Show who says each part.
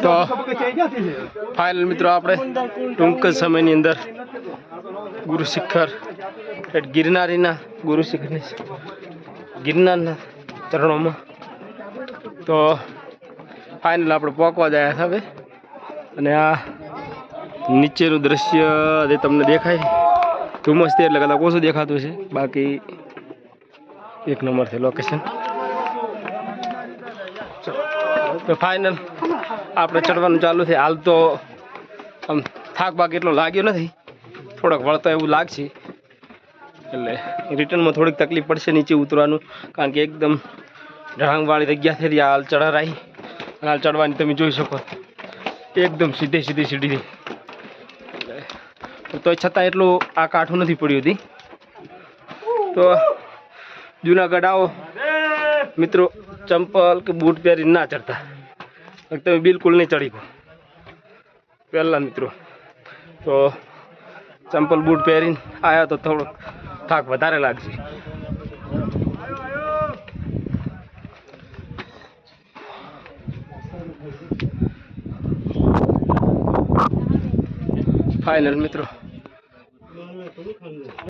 Speaker 1: તો ફાઇનલ મિત્રો આપણે ટૂંક જ સમયની અંદર ગુરુ શિખર ગિરનારીના ગુરુ શિખરની ગિરનારના ચરણોમાં તો ફાઇનલ આપણે પહોંચવા જાય હવે અને આ નીચેનું દ્રશ્ય જે તમને દેખાય ધુમ્મસ એટલે કદાચ ઓછું દેખાતું છે બાકી એક નંબર છે લોકેશન તો ફાઇનલ આપણે ચડવાનું ચાલુ છે હાલ તો આમ થાક બાક એટલો લાગ્યો નથી થોડોક વળતો એવું લાગશે એટલે રિટર્નમાં થોડીક તકલીફ પડશે નીચે ઉતરવાનું કારણ કે એકદમ ઢળાંગવાળી જગ્યા થઈ હાલ ચઢારાઈ અને હાલ ચડવાની તમે જોઈ શકો એકદમ સીધી સીધી તો છતાં એટલું આ કાઠું નથી પડ્યું હતી તો જુનાગઢ આવો મિત્રો ચંપલ કે બૂટ પહેરીને ના ચડતા તમે બિલકુલ નહીં ચડી પહેલાં મિત્રો તો ચંપલ બૂટ પહેરીને આવ્યા તો થોડોક થાક વધારે લાગશે ફાઇનલ મિત્રો